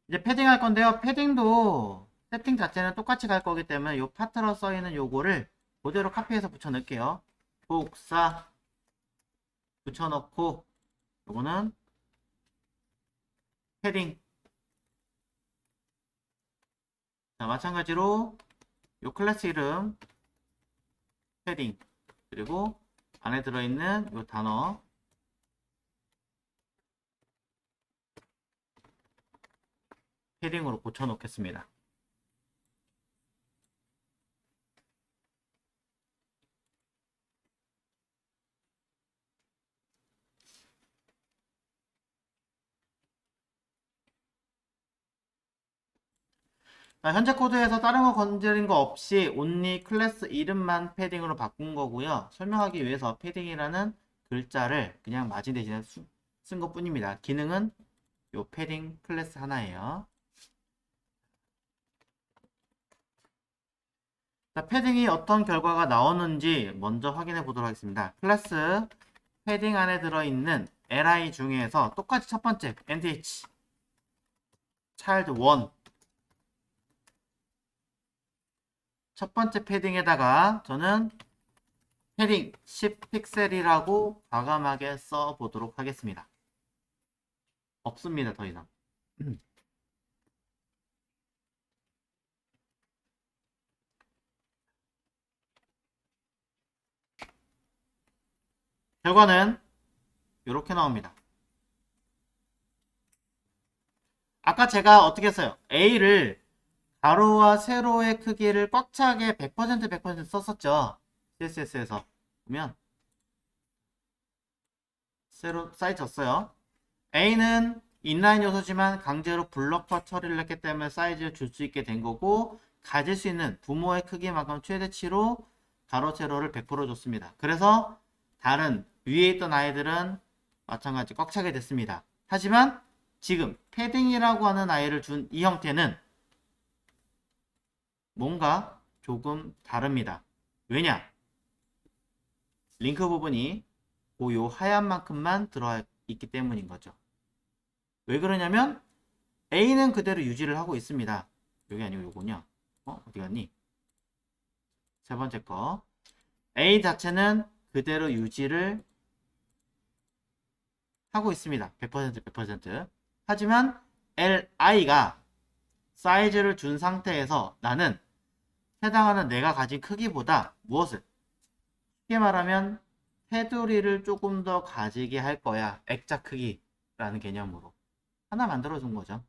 이제 패딩 할 건데요. 패딩도 세팅 자체는 똑같이 갈 거기 때문에 요 파트로 써 있는 요거를 그대로 카피해서 붙여 넣을게요. 복사 붙여 넣고 요거는 패딩. 자, 마찬가지로 요 클래스 이름 패딩 그리고 안에 들어있는 요 단어 패딩으로 고쳐 놓겠습니다. 자, 현재 코드에서 다른 거 건드린 거 없이 only 클래스 이름만 패딩으로 바꾼 거고요. 설명하기 위해서 패딩이라는 글자를 그냥 마진 대신에 쓴 것 뿐입니다. 기능은 요 패딩 클래스 하나예요. 자, 패딩이 어떤 결과가 나오는지 먼저 확인해 보도록 하겠습니다. 클래스 패딩 안에 들어있는 li 중에서 똑같이 첫 번째 nth child 1 첫 번째 패딩에다가 저는 패딩 10픽셀이라고 과감하게 써 보도록 하겠습니다. 없습니다, 더 이상. 결과는 이렇게 나옵니다. 아까 제가 어떻게 했어요? A를 가로와 세로의 크기를 꽉 차게 100% 썼었죠. CSS에서 보면 세로 사이즈 졌어요. A는 인라인 요소지만 강제로 블럭화 처리를 했기 때문에 사이즈를 줄 수 있게 된 거고 가질 수 있는 부모의 크기만큼 최대치로 가로 세로를 100% 줬습니다. 그래서 다른 위에 있던 아이들은 마찬가지 꽉 차게 됐습니다. 하지만 지금 패딩이라고 하는 아이를 준 이 형태는 뭔가 조금 다릅니다. 왜냐? 링크 부분이 요 하얀 만큼만 들어있기 때문인 거죠. 왜 그러냐면 A는 그대로 유지를 하고 있습니다. 여기 아니고 요거냐? 어디 갔니? 세 번째 거. A 자체는 그대로 유지를 하고 있습니다. 100%. 하지만 LI가 사이즈를 준 상태에서 나는 해당하는 내가 가진 크기보다 무엇을? 쉽게 말하면 테두리를 조금 더 가지게 할 거야. 액자 크기라는 개념으로. 하나 만들어 준 거죠.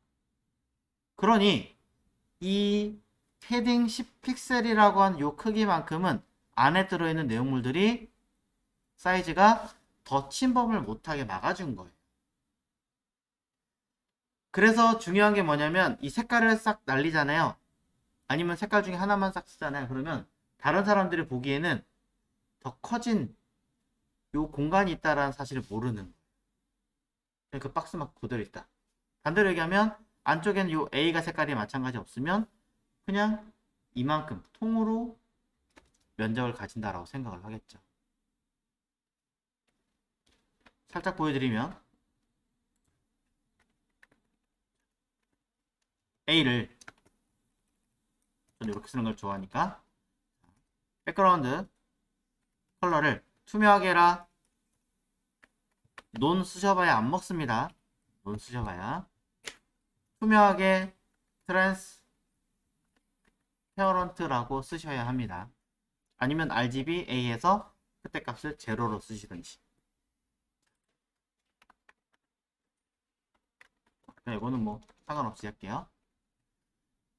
그러니 이 패딩 10픽셀이라고 하는 이 크기만큼은 안에 들어있는 내용물들이 사이즈가 더 침범을 못하게 막아준 거예요. 그래서 중요한 게 뭐냐면 이 색깔을 싹 날리잖아요. 아니면 색깔 중에 하나만 싹 쓰잖아요. 그러면 다른 사람들이 보기에는 더 커진 요 공간이 있다라는 사실을 모르는 거예요. 그 박스만 그대로 있다. 반대로 얘기하면 안쪽에는 요 A가 색깔이 마찬가지 없으면 그냥 이만큼 통으로 면적을 가진다라고 생각을 하겠죠. 살짝 보여드리면 A를 저는 이렇게 쓰는 걸 좋아하니까 백그라운드 컬러를 투명하게 해라. 논 쓰셔봐야 안 먹습니다. 논 쓰셔봐야 투명하게 트랜스페어런트라고 쓰셔야 합니다. 아니면 RGBA에서 그때 값을 제로로 쓰시든지. 네, 이거는 뭐 상관없이 할게요.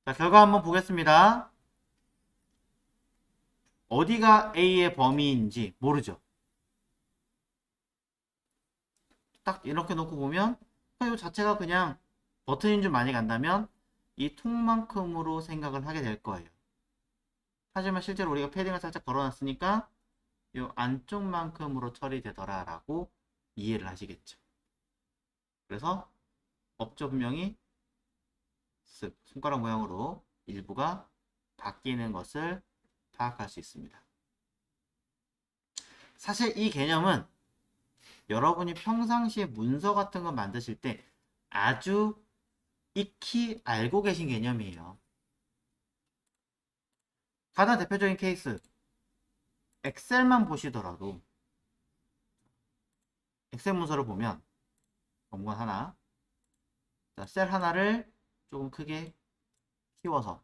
자, 결과 한번 보겠습니다. 어디가 A의 범위인지 모르죠. 딱 이렇게 놓고 보면 이 자체가 그냥 버튼인 줄 많이 간다면 이 통만큼으로 생각을 하게 될 거예요. 하지만 실제로 우리가 패딩을 살짝 걸어놨으니까 이 안쪽만큼으로 처리되더라 라고 이해를 하시겠죠. 그래서 업조 분명히 쓱 손가락 모양으로 일부가 바뀌는 것을 파악할 수 있습니다. 사실 이 개념은 여러분이 평상시에 문서 같은 거 만드실 때 아주 익히 알고 계신 개념이에요. 가장 대표적인 케이스, 엑셀만 보시더라도 엑셀 문서를 보면 공간 하나, 자, 셀 하나를 조금 크게 키워서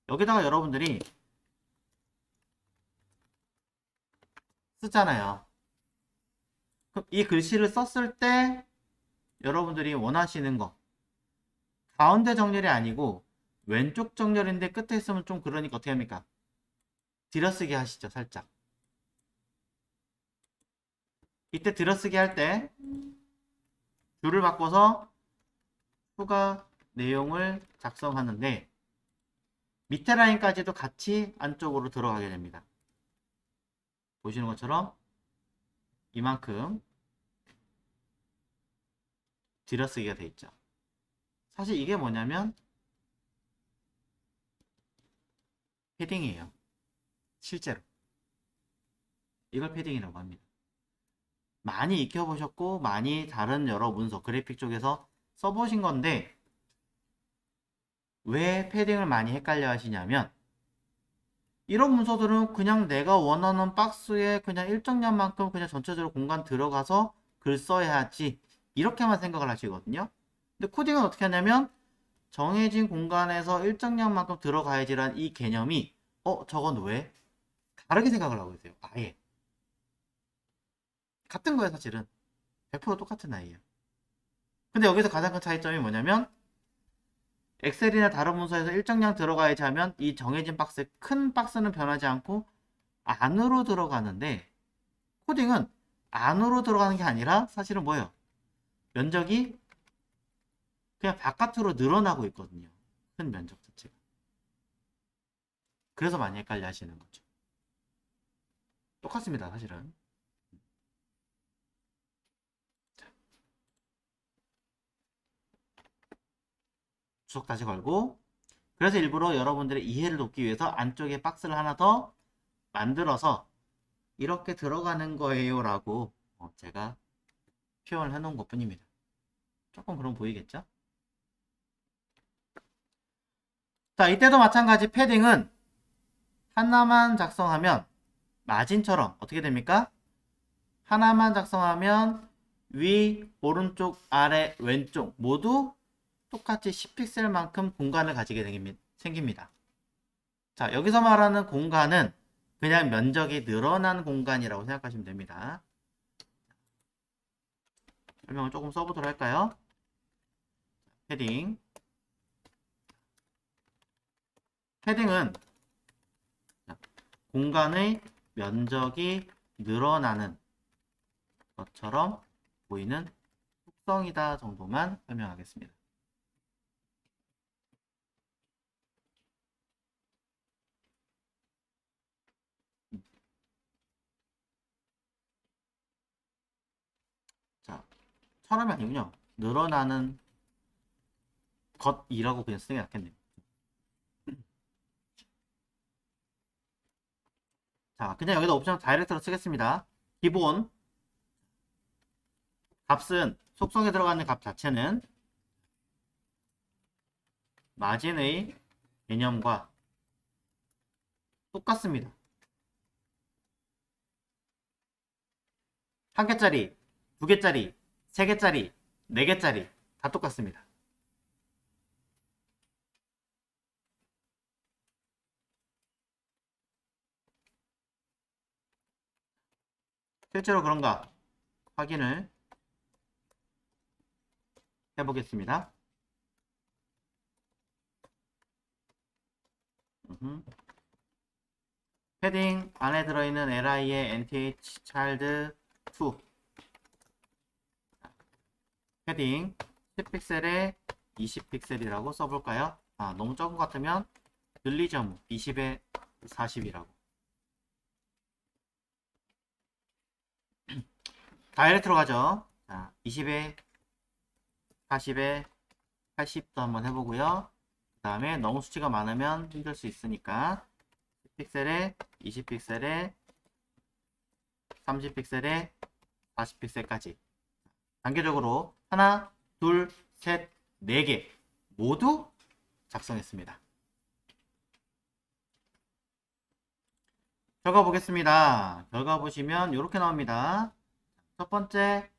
여기다가 여러분들이 쓰잖아요. 그럼 이 글씨를 썼을 때 여러분들이 원하시는 거 가운데 정렬이 아니고 왼쪽 정렬인데 끝에 있으면 좀 그러니까 어떻게 합니까? 들여쓰기 하시죠, 살짝. 이때 들여쓰기 할 때 줄을 바꿔서 추가 내용을 작성하는데 밑에 라인까지도 같이 안쪽으로 들어가게 됩니다. 보시는 것처럼 이만큼 들여쓰기가 돼 있죠. 사실 이게 뭐냐면 패딩이에요. 실제로 이걸 패딩이라고 합니다. 많이 익혀보셨고 많이 다른 여러 문서 그래픽 쪽에서 써보신 건데 왜 패딩을 많이 헷갈려 하시냐면 이런 문서들은 그냥 내가 원하는 박스에 그냥 일정량만큼 그냥 전체적으로 공간 들어가서 글 써야지 이렇게만 생각을 하시거든요. 근데 코딩은 어떻게 하냐면 정해진 공간에서 일정량만큼 들어가야지란 이 개념이 저건 왜? 다르게 생각을 하고 있어요. 아예 같은 거예요 사실은 100% 똑같은 아이예요. 근데 여기서 가장 큰 차이점이 뭐냐면 엑셀이나 다른 문서에서 일정량 들어가야지 하면 이 정해진 박스 큰 박스는 변하지 않고 안으로 들어가는데 코딩은 안으로 들어가는 게 아니라 사실은 뭐예요? 면적이 그냥 바깥으로 늘어나고 있거든요. 큰 면적 자체가. 그래서 많이 헷갈려 하시는 거죠. 똑같습니다, 사실은. 주석 다시 걸고 그래서 일부러 여러분들의 이해를 돕기 위해서 안쪽에 박스를 하나 더 만들어서 이렇게 들어가는 거예요 라고 제가 표현을 해놓은 것 뿐입니다. 조금 그럼 보이겠죠? 자, 이때도 마찬가지 패딩은 하나만 작성하면 마진처럼 어떻게 됩니까? 하나만 작성하면 위, 오른쪽, 아래, 왼쪽 모두 똑같이 10픽셀만큼 공간을 가지게 생깁니다. 자, 여기서 말하는 공간은 그냥 면적이 늘어난 공간이라고 생각하시면 됩니다. 설명을 조금 써보도록 할까요? 패딩. 패딩은 공간의 면적이 늘어나는 것처럼 보이는 속성이다 정도만 설명하겠습니다. 자, 사람이 아니군요. 늘어나는 것이라고 그냥 쓰는 게 낫겠네요. 자, 그냥 여기다 옵션 다이렉트로 쓰겠습니다. 기본 값은 속성에 들어가는 값 자체는 마진의 개념과 똑같습니다. 한 개짜리, 두 개짜리, 세 개짜리, 네 개짜리 다 똑같습니다. 실제로 그런가 확인을 해보겠습니다. 패딩 안에 들어있는 li의 nth child 2 패딩 10픽셀에 20픽셀이라고 써볼까요? 너무 적은 것 같으면 늘리죠. 20에 40이라고. 다이렉트로 가죠. 자, 20에 40에 80도 한번 해보고요. 그 다음에 너무 수치가 많으면 힘들 수 있으니까 10픽셀에 20픽셀에 30픽셀에 40픽셀까지 단계적으로 하나, 둘, 셋, 4개 모두 작성했습니다. 결과 보겠습니다. 결과 보시면 이렇게 나옵니다. 첫 번째,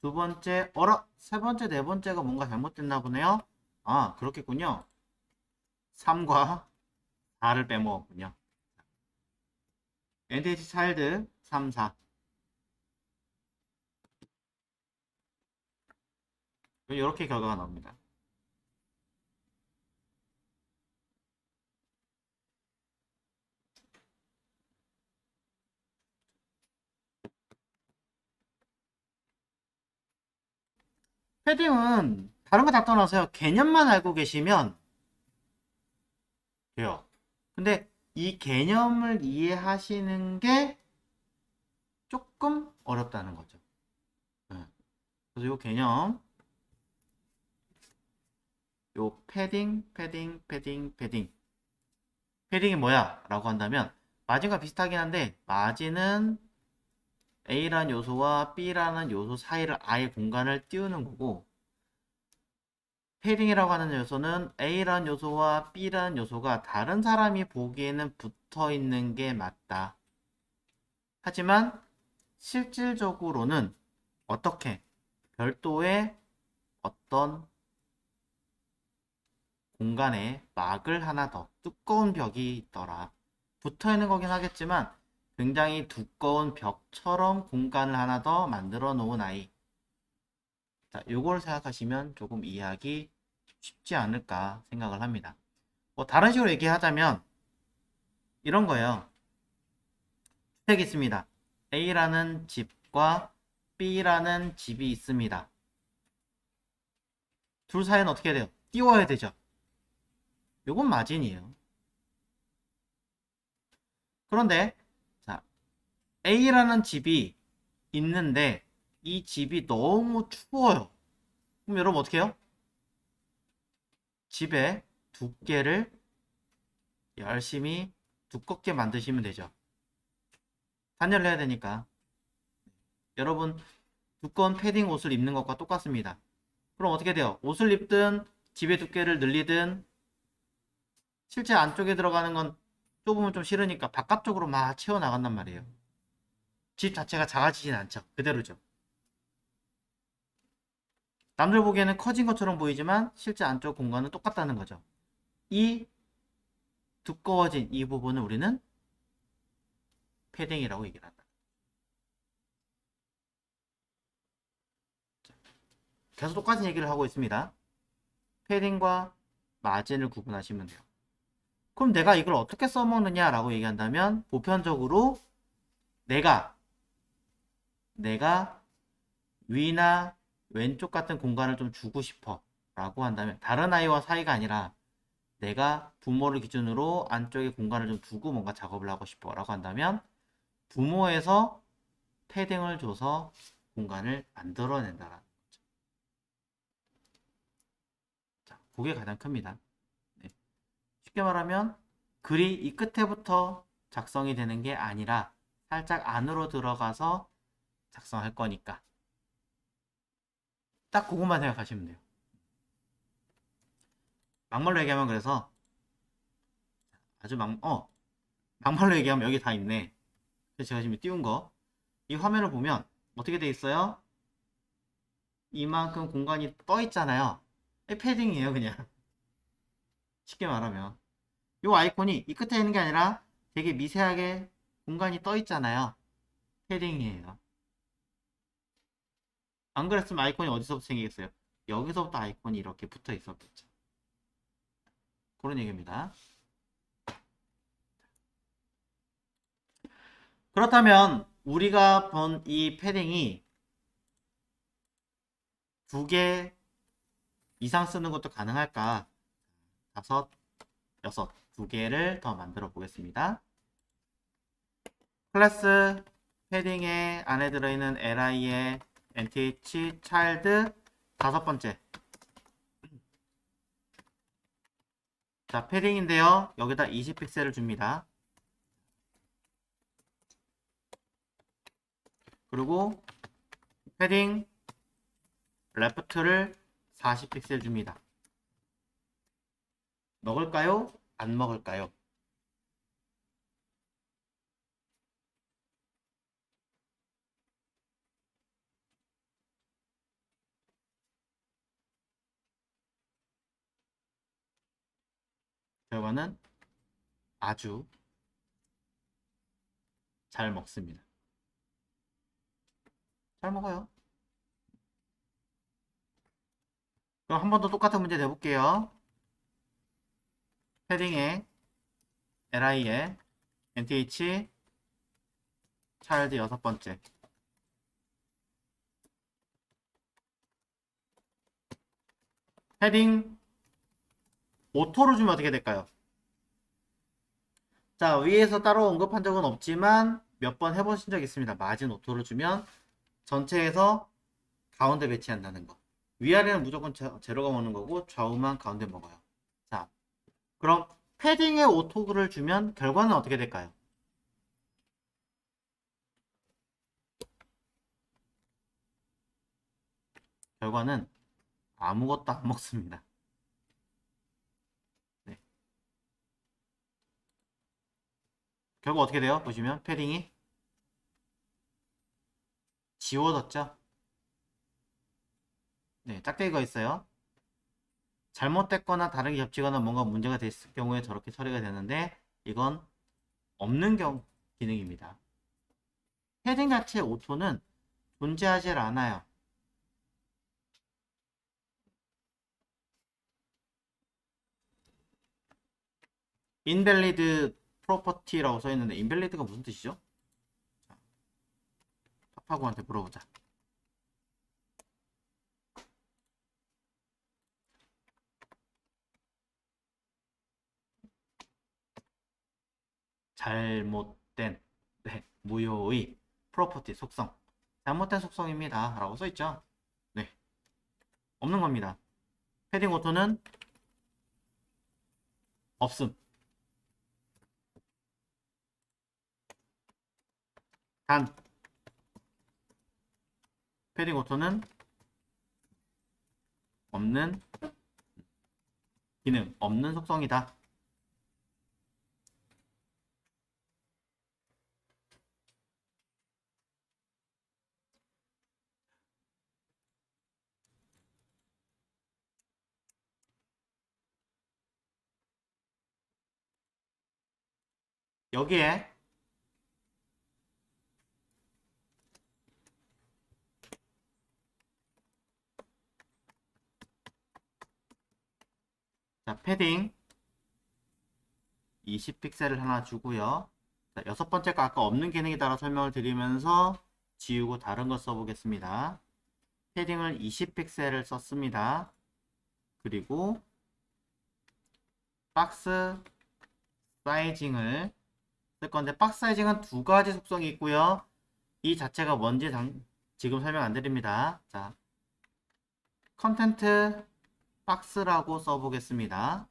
두 번째, 세 번째, 네 번째가 뭔가 잘못됐나 보네요. 아, 그렇겠군요. 3과 4를 빼먹었군요. NTH 차일드 3, 4. 이렇게 결과가 나옵니다. 패딩은 다른 거 다 떠나서요. 개념만 알고 계시면 돼요. 근데 이 개념을 이해하시는 게 조금 어렵다는 거죠. 네. 그래서 이 개념, 요 패딩. 패딩이 뭐야? 라고 한다면 마진과 비슷하긴 한데 마진은 A라는 요소와 B라는 요소 사이를 아예 공간을 띄우는 거고 패딩이라고 하는 요소는 A라는 요소와 B라는 요소가 다른 사람이 보기에는 붙어 있는 게 맞다. 하지만 실질적으로는 어떻게 별도의 어떤 공간에 막을 하나 더 두꺼운 벽이 있더라. 붙어 있는 거긴 하겠지만 굉장히 두꺼운 벽처럼 공간을 하나 더 만들어 놓은 아이. 자, 요걸 생각하시면 조금 이해하기 쉽지 않을까 생각을 합니다. 뭐 다른 식으로 얘기하자면 이런 거예요. 주택이 있습니다. A라는 집과 B라는 집이 있습니다. 둘 사이는 어떻게 돼요? 띄워야 되죠. 요건 마진이에요. 그런데 자, A라는 집이 있는데 이 집이 너무 추워요. 그럼 여러분 어떻게 해요? 집에 두께를 열심히 두껍게 만드시면 되죠. 단열을 해야 되니까. 여러분 두꺼운 패딩 옷을 입는 것과 똑같습니다. 그럼 어떻게 돼요? 옷을 입든 집의 두께를 늘리든 실제 안쪽에 들어가는 건 좁으면 좀 싫으니까 바깥쪽으로 막 채워 나간단 말이에요. 집 자체가 작아지진 않죠. 그대로죠. 남들 보기에는 커진 것처럼 보이지만 실제 안쪽 공간은 똑같다는 거죠. 이 두꺼워진 이 부분을 우리는 패딩이라고 얘기를 한다. 계속 똑같은 얘기를 하고 있습니다. 패딩과 마진을 구분하시면 돼요. 그럼 내가 이걸 어떻게 써먹느냐라고 얘기한다면 보편적으로 내가 위나 왼쪽 같은 공간을 좀 주고 싶어 라고 한다면 다른 아이와 사이가 아니라 내가 부모를 기준으로 안쪽에 공간을 좀 두고 뭔가 작업을 하고 싶어 라고 한다면 부모에서 패딩을 줘서 공간을 만들어낸다라는 거죠. 자, 그게 가장 큽니다. 네. 쉽게 말하면 글이 이 끝에부터 작성이 되는 게 아니라 살짝 안으로 들어가서 작성할 거니까 딱 그것만 생각하시면 돼요. 막말로 얘기하면 그래서 아주 막말로 얘기하면 여기 다 있네. 그래서 제가 지금 띄운 거 이 화면을 보면 어떻게 돼 있어요? 이만큼 공간이 떠 있잖아요. 패딩이에요 그냥. 쉽게 말하면 이 아이콘이 이 끝에 있는 게 아니라 되게 미세하게 공간이 떠 있잖아요. 패딩이에요. 안 그랬으면 아이콘이 어디서부터 생기겠어요? 여기서부터 아이콘이 이렇게 붙어 있었겠죠. 그런 얘기입니다. 그렇다면 우리가 본 이 패딩이 2개 이상 쓰는 것도 가능할까? 5, 6, 2개를 더 만들어 보겠습니다. 클래스 패딩에 안에 들어있는 li의 nth child 5번째. 자, 패딩인데요. 여기다 20픽셀을 줍니다. 그리고 패딩 레프트를 40픽셀 줍니다. 먹을까요? 안 먹을까요? 결과는 아주 잘 먹습니다. 잘 먹어요. 그럼 한 번 더 똑같은 문제 내볼게요. 패딩에 LI에 NTH 차일드 여섯 번째. 패딩 오토로 주면 어떻게 될까요? 자, 위에서 따로 언급한 적은 없지만 몇 번 해보신 적 있습니다. 마진 오토를 주면 전체에서 가운데 배치한다는 거. 위아래는 무조건 제로가 먹는 거고 좌우만 가운데 먹어요. 자, 그럼 패딩에 오토를 주면 결과는 어떻게 될까요? 결과는 아무것도 안 먹습니다. 네. 결과 어떻게 돼요? 보시면 패딩이 지워졌죠? 네, 짝대기가 있어요. 잘못됐거나 다르게 겹치거나 뭔가 문제가 됐을 경우에 저렇게 처리가 되는데 이건 없는 기능입니다. 패딩 자체의 오토는 존재하지 않아요. invalid property라고 써있는데 invalid가 무슨 뜻이죠? 파파고한테 물어보자. 잘못된, 네, 무효의 property 속성, 잘못된 속성입니다 라고 써있죠. 네, 없는 겁니다. 패딩 오토는 없음. 단 패딩 오토는 없는 기능, 없는 속성이다. 여기에 자, 패딩 20픽셀을 하나 주고요. 자, 여섯 번째 거 아까 없는 기능에 따라 설명을 드리면서 지우고 다른 거 써보겠습니다. 패딩을 20픽셀을 썼습니다. 그리고 박스 사이징을 쓸 건데 박스 사이징은 두 가지 속성이 있고요. 이 자체가 뭔지 지금 설명 안 드립니다. 자, 컨텐트 박스라고 써보겠습니다.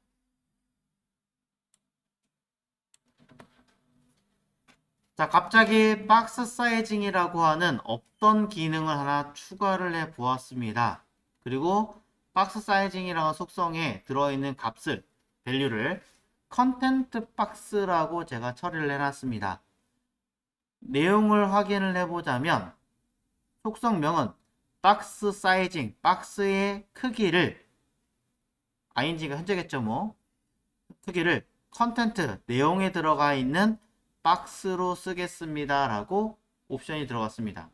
자, 갑자기 박스 사이징이라고 하는 없던 기능을 하나 추가를 해 보았습니다. 그리고 박스 사이징이라는 속성에 들어있는 값을, 밸류를 컨텐트 박스라고 제가 처리를 해놨습니다. 내용을 확인을 해보자면 속성명은 박스 사이징, 박스의 크기를 ing가 현재겠죠 뭐, 크기를 컨텐트, 내용에 들어가 있는 박스로 쓰겠습니다 라고 옵션이 들어갔습니다.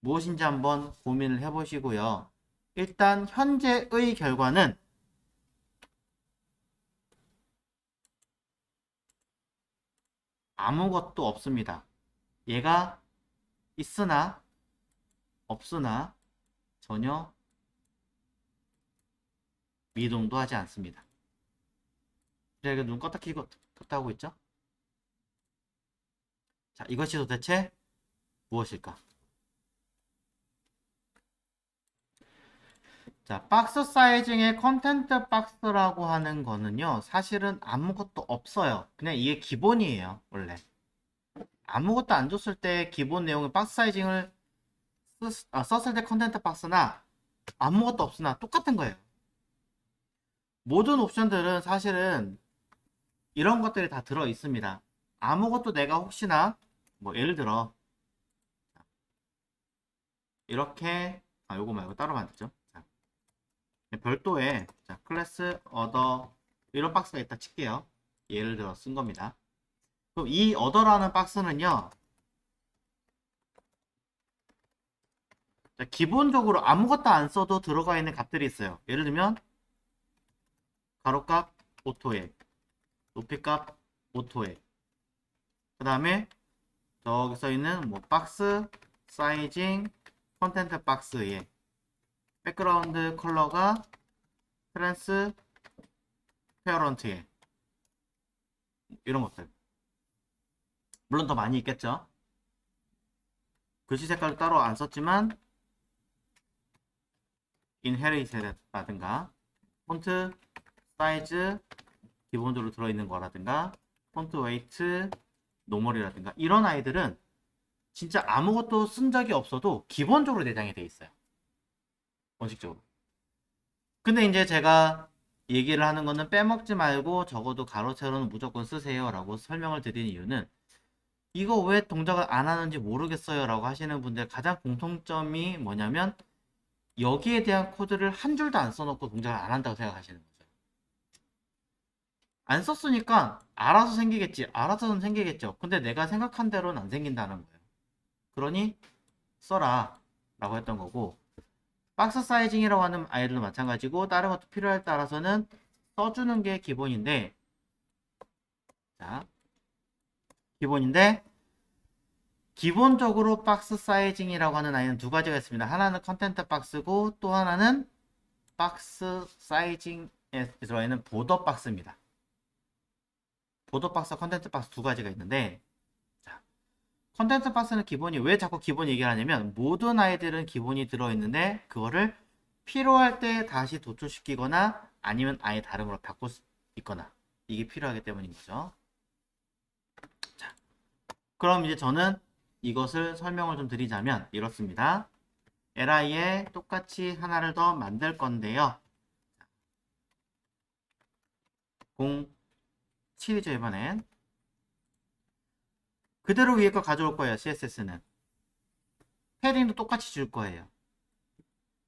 무엇인지 한번 고민을 해보시고요. 일단 현재의 결과는 아무것도 없습니다. 얘가 있으나 없으나 전혀 미동도 하지 않습니다. 제가 눈 껐다 켜고 하고 있죠? 자, 이것이 도대체 무엇일까? 자, 박스 사이징의 컨텐트 박스라고 하는 거는요, 사실은 아무것도 없어요. 그냥 이게 기본이에요, 원래. 아무것도 안 줬을 때 기본 내용의 박스 사이징을 썼을 때 컨텐트 박스나 아무것도 없으나 똑같은 거예요. 모든 옵션들은 사실은 이런 것들이 다 들어 있습니다. 아무것도 내가 혹시나 뭐 예를 들어 이렇게 요거 말고 따로 만들죠. 자, 별도의 클래스 어더 이런 박스가 있다 칠게요. 예를 들어 쓴 겁니다. 그럼 이 어더라는 박스는요. 자, 기본적으로 아무것도 안 써도 들어가 있는 값들이 있어요. 예를 들면 가로값 오토에 높이값 오토에 그 다음에 저기 써 있는 뭐 박스 사이징 컨텐트 박스에 백그라운드 컬러가 트랜스 페어런트에 이런 것들 물론 더 많이 있겠죠. 글씨 색깔도 따로 안 썼지만 인헤리트라든가 폰트 사이즈 기본적으로 들어있는 거라든가 폰트 웨이트 노멀이라든가 이런 아이들은 진짜 아무것도 쓴 적이 없어도 기본적으로 내장이 돼 있어요. 원칙적으로. 근데 이제 제가 얘기를 하는 거는 빼먹지 말고 적어도 가로 세로는 무조건 쓰세요 라고 설명을 드린 이유는 이거 왜 동작을 안 하는지 모르겠어요 라고 하시는 분들 가장 공통점이 뭐냐면 여기에 대한 코드를 한 줄도 안 써놓고 동작을 안 한다고 생각하시는 거죠. 안 썼으니까 알아서 생기겠지. 알아서는 생기겠죠. 근데 내가 생각한 대로는 안 생긴다는 거예요. 그러니 써라 라고 했던 거고 박스 사이징이라고 하는 아이들도 마찬가지고 다른 것도 필요할 따라서는 써주는 게 기본인데 자 기본인데 기본적으로 박스 사이징이라고 하는 아이는 두 가지가 있습니다. 하나는 컨텐트 박스고 또 하나는 박스 사이징에 들어있는 보더 박스입니다. 보더 박스, 컨텐트 박스 두 가지가 있는데 자, 컨텐트 박스는 기본이 왜 자꾸 기본 얘기를 하냐면 모든 아이들은 기본이 들어있는데 그거를 필요할 때 다시 도출시키거나 아니면 아예 다른 걸로 바꿀 수 있거나 이게 필요하기 때문인 거죠. 자, 그럼 이제 저는 이것을 설명을 좀 드리자면 이렇습니다. li에 똑같이 하나를 더 만들 건데요. 07이죠 이번엔. 그대로 위에 거 가져올 거예요. CSS는. 패딩도 똑같이 줄 거예요.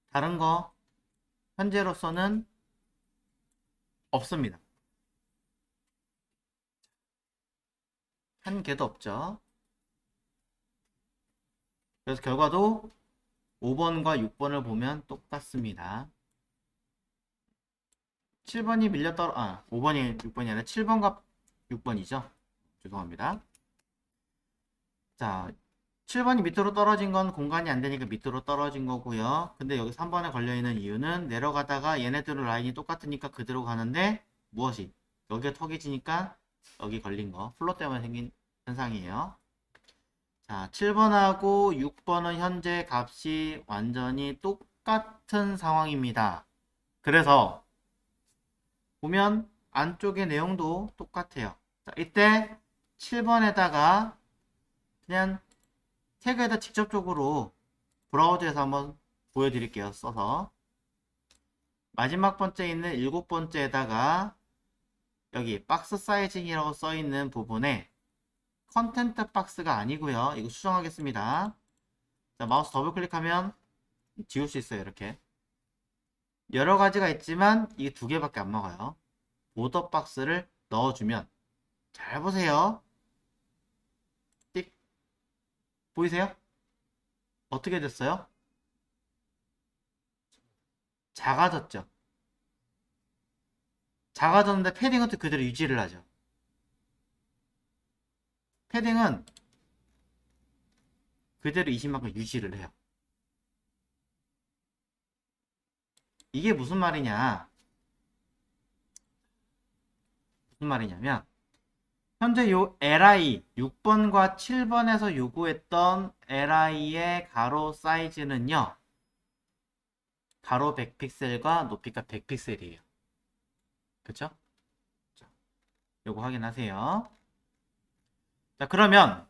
다른 거 현재로서는 없습니다. 한 개도 없죠. 그래서 결과도 5번과 6번을 보면 똑같습니다. 7번이 밀려 떨어 5번이 6번이 아니라 7번과 6번이죠. 죄송합니다. 자, 7번이 밑으로 떨어진 건 공간이 안 되니까 밑으로 떨어진 거고요. 근데 여기 3번에 걸려 있는 이유는 내려가다가 얘네들은 라인이 똑같으니까 그대로 가는데 무엇이? 여기가 턱이 지니까 여기 걸린 거. 플로 때문에 생긴 현상이에요. 자, 7번하고 6번은 현재 값이 완전히 똑같은 상황입니다. 그래서 보면 안쪽의 내용도 똑같아요. 자, 이때 7번에다가 그냥 태그에다 직접적으로 브라우저에서 한번 보여드릴게요. 써서 마지막 번째 있는 7번째에다가 여기 박스 사이징이라고 써있는 부분에 컨텐트 박스가 아니고요. 이거 수정하겠습니다. 자, 마우스 더블 클릭하면 지울 수 있어요. 이렇게 여러 가지가 있지만 이게 두 개밖에 안 먹어요. 보더 박스를 넣어주면 잘 보세요. 띡 보이세요? 어떻게 됐어요? 작아졌죠. 작아졌는데 패딩은 또 그대로 유지를 하죠. 패딩은 그대로 20만큼 유지를 해요. 이게 무슨 말이냐? 무슨 말이냐면 현재 요 li 6번과 7번에서 요구했던 li의 가로 사이즈는요. 가로 100픽셀과 높이가 100픽셀이에요. 그쵸? 요거 확인하세요. 자, 그러면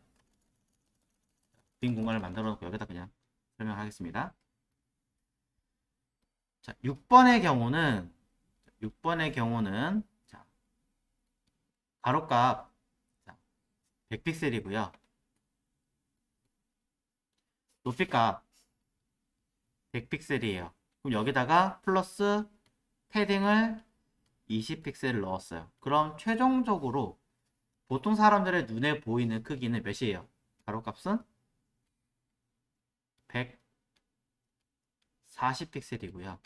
빈 공간을 만들어 놓고 여기다 그냥 설명하겠습니다. 자, 6번의 경우는 6번의 경우는 자, 가로값 100픽셀이고요. 높이값 100픽셀이에요. 그럼 여기다가 플러스 패딩을 20픽셀을 넣었어요. 그럼 최종적으로 보통 사람들의 눈에 보이는 크기는 몇이에요? 가로값은 140픽셀이고요.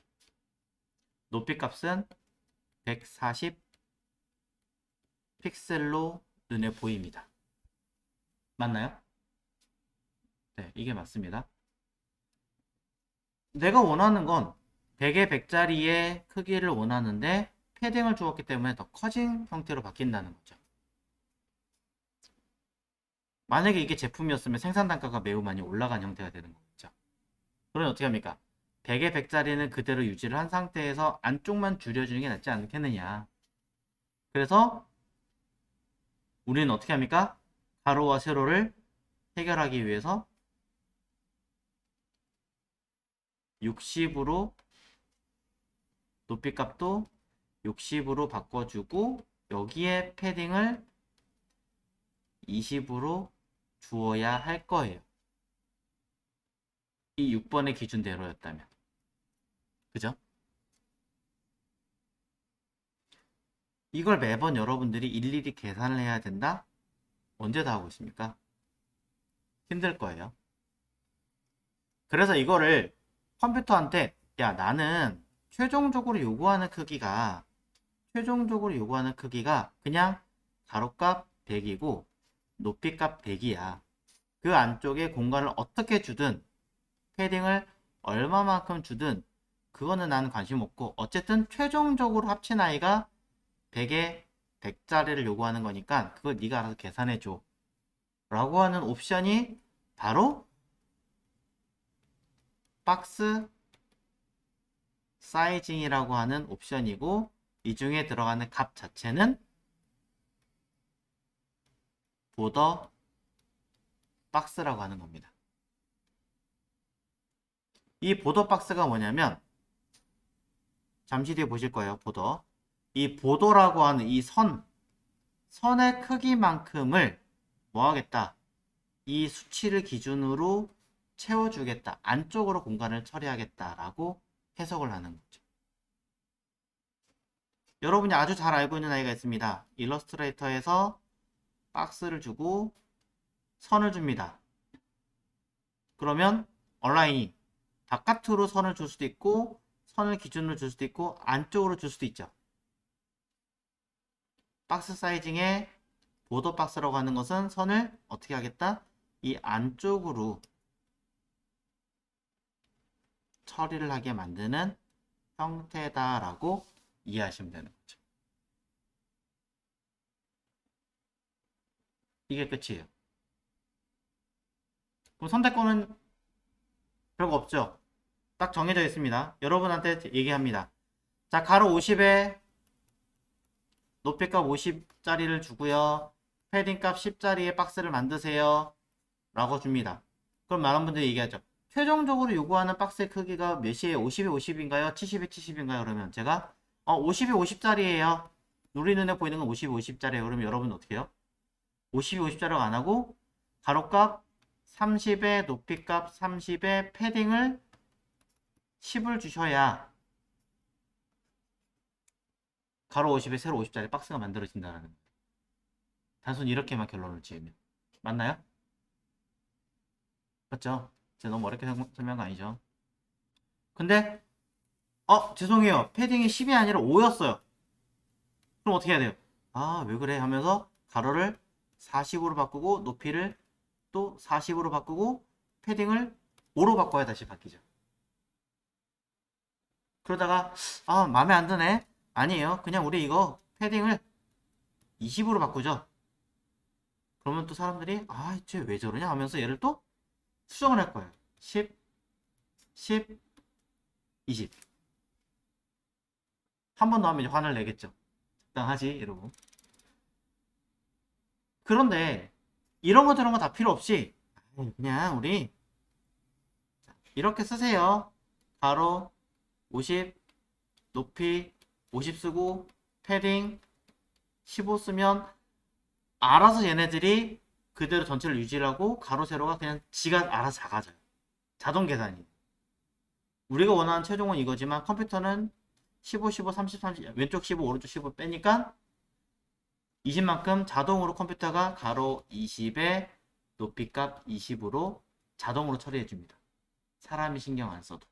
높이값은 140픽셀로 눈에 보입니다. 맞나요? 네, 이게 맞습니다. 내가 원하는 건 100에 100짜리의 크기를 원하는데 패딩을 주었기 때문에 더 커진 형태로 바뀐다는 거죠. 만약에 이게 제품이었으면 생산 단가가 매우 많이 올라간 형태가 되는 거겠죠. 그러면 어떻게 합니까? 100에 100짜리는 그대로 유지를 한 상태에서 안쪽만 줄여주는 게 낫지 않겠느냐. 그래서 우리는 어떻게 합니까? 가로와 세로를 해결하기 위해서 60으로 높이값도 60으로 바꿔주고 여기에 패딩을 20으로 주어야 할 거예요. 이 6번의 기준대로였다면. 그죠? 이걸 매번 여러분들이 일일이 계산을 해야 된다? 언제 다 하고 있습니까? 힘들 거예요. 그래서 이거를 컴퓨터한테 야 나는 최종적으로 요구하는 크기가 그냥 가로값 100이고 높이값 100이야. 그 안쪽에 공간을 어떻게 주든 패딩을 얼마만큼 주든 그거는 나는 관심 없고 어쨌든 최종적으로 합친 아이가 100에 100짜리를 요구하는 거니까 그거 네가 알아서 계산해 줘 라고 하는 옵션이 바로 박스 사이징이라고 하는 옵션이고 이 중에 들어가는 값 자체는 보더 박스라고 하는 겁니다. 이 보더 박스가 뭐냐면 잠시 뒤에 보실 거예요. 보더. 이 보더라고 하는 이 선의 크기만큼을 뭐 하겠다? 이 수치를 기준으로 채워주겠다. 안쪽으로 공간을 처리하겠다라고 해석을 하는 거죠. 여러분이 아주 잘 알고 있는 아이가 있습니다. 일러스트레이터에서 박스를 주고 선을 줍니다. 그러면 온라인이 바깥으로 선을 줄 수도 있고 선을 기준으로 줄 수도 있고 안쪽으로 줄 수도 있죠. 박스 사이징의 보더 박스라고 하는 것은 선을 어떻게 하겠다? 이 안쪽으로 처리를 하게 만드는 형태다라고 이해하시면 되는 거죠. 이게 끝이에요. 그럼 선택권은 별거 없죠? 딱 정해져 있습니다. 여러분한테 얘기합니다. 자, 가로 50에 높이값 50짜리를 주고요. 패딩값 10짜리의 박스를 만드세요. 라고 줍니다. 그럼 많은 분들이 얘기하죠. 최종적으로 요구하는 박스의 크기가 몇이에요? 50에 50인가요? 70에 70인가요? 그러면 제가 50에 50짜리예요. 우리 눈에 보이는 건 50에 50짜리예요. 그러면 여러분 어떻게 해요? 50에 50짜리가 안 하고 가로값 30에 높이값 30에 패딩을 10을 주셔야 가로 50에 세로 50짜리 박스가 만들어진다는 거예요. 단순히 이렇게만 결론을 지으면 맞나요? 맞죠? 제가 너무 어렵게 설명한 거 아니죠? 근데 죄송해요. 패딩이 10이 아니라 5였어요. 그럼 어떻게 해야 돼요? 아, 왜 그래? 하면서 가로를 40으로 바꾸고 높이를 또 40으로 바꾸고 패딩을 5로 바꿔야 다시 바뀌죠. 그러다가 마음에 안 드네. 아니에요. 그냥 우리 이거 패딩을 20으로 바꾸죠. 그러면 또 사람들이 쟤 왜 저러냐 하면서 얘를 또 수정을 할 거예요. 10, 10, 20. 한 번 더 하면 이제 화를 내겠죠. 적당하지 이러고. 그런데 이런 거 저런 거 다 필요 없이 그냥 우리 이렇게 쓰세요. 가로 50, 높이 50 쓰고 패딩 15 쓰면 알아서 얘네들이 그대로 전체를 유지하고 가로 세로가 그냥 지가 알아서 작아져요. 자동 계산이. 우리가 원하는 최종은 이거지만 컴퓨터는 15, 15, 30, 30 왼쪽 15 오른쪽 15 빼니까 20만큼 자동으로 컴퓨터가 가로 20에 높이값 20으로 자동으로 처리해 줍니다. 사람이 신경 안 써도.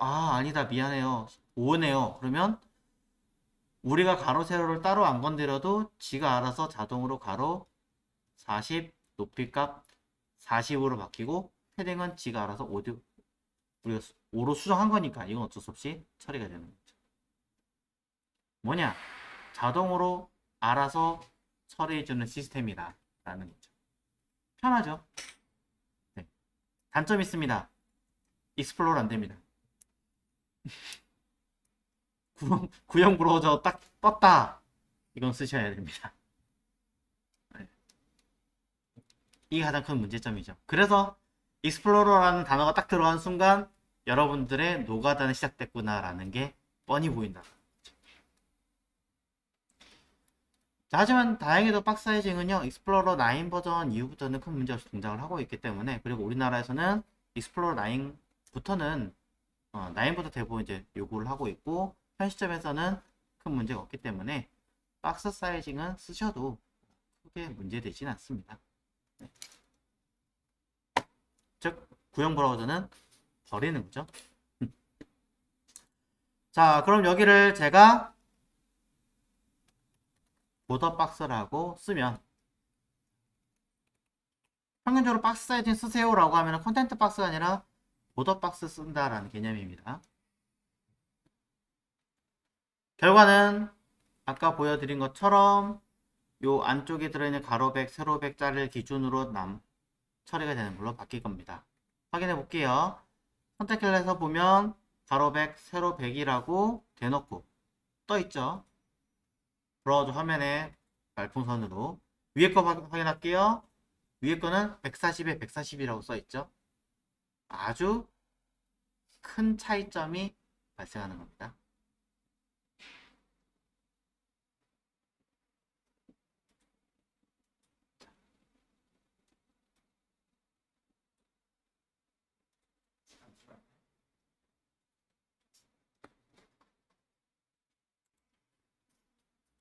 아니다. 미안해요. 5네요. 그러면 우리가 가로 세로를 따로 안 건드려도 지가 알아서 자동으로 가로 40 높이값 40으로 바뀌고 패딩은 지가 알아서 우리가 5로 수정한 거니까 이건 어쩔 수 없이 처리가 되는 거죠. 뭐냐? 자동으로 알아서 처리해주는 시스템이다 라는 거죠. 편하죠? 네. 단점 있습니다. 익스플로러 안 됩니다. 구형 브라우저 딱 떴다. 이건 쓰셔야 됩니다. 네. 이게 가장 큰 문제점이죠. 그래서 익스플로러라는 단어가 딱 들어간 순간 여러분들의 노가다는 시작됐구나라는 게 뻔히 보인다. 자, 하지만 다행히도 박사이징은요 익스플로러 9 버전 이후부터는 큰 문제 없이 동작을 하고 있기 때문에, 그리고 우리나라에서는 익스플로러 9부터는 9부터 대부분 이제 요구를 하고 있고, 현 시점에서는 큰 문제가 없기 때문에 박스 사이징은 쓰셔도 크게 문제되진 않습니다. 네. 즉 구형 브라우저는 버리는 거죠. 자, 그럼 여기를 제가 보더 박스라고 쓰면, 평균적으로 박스 사이징 쓰세요 라고 하면 컨텐트 박스가 아니라 보더 박스 쓴다라는 개념입니다. 결과는 아까 보여드린 것처럼 요 안쪽에 들어있는 가로백, 세로백자를 기준으로 처리가 되는 걸로 바뀔 겁니다. 확인해 볼게요. 선택을 해서 보면 가로백, 세로백이라고 대놓고 떠있죠. 브라우저 화면에 말풍선으로 위에 거 확인할게요. 위에 거는 140에 140이라고 써있죠. 아주 큰 차이점이 발생하는 겁니다.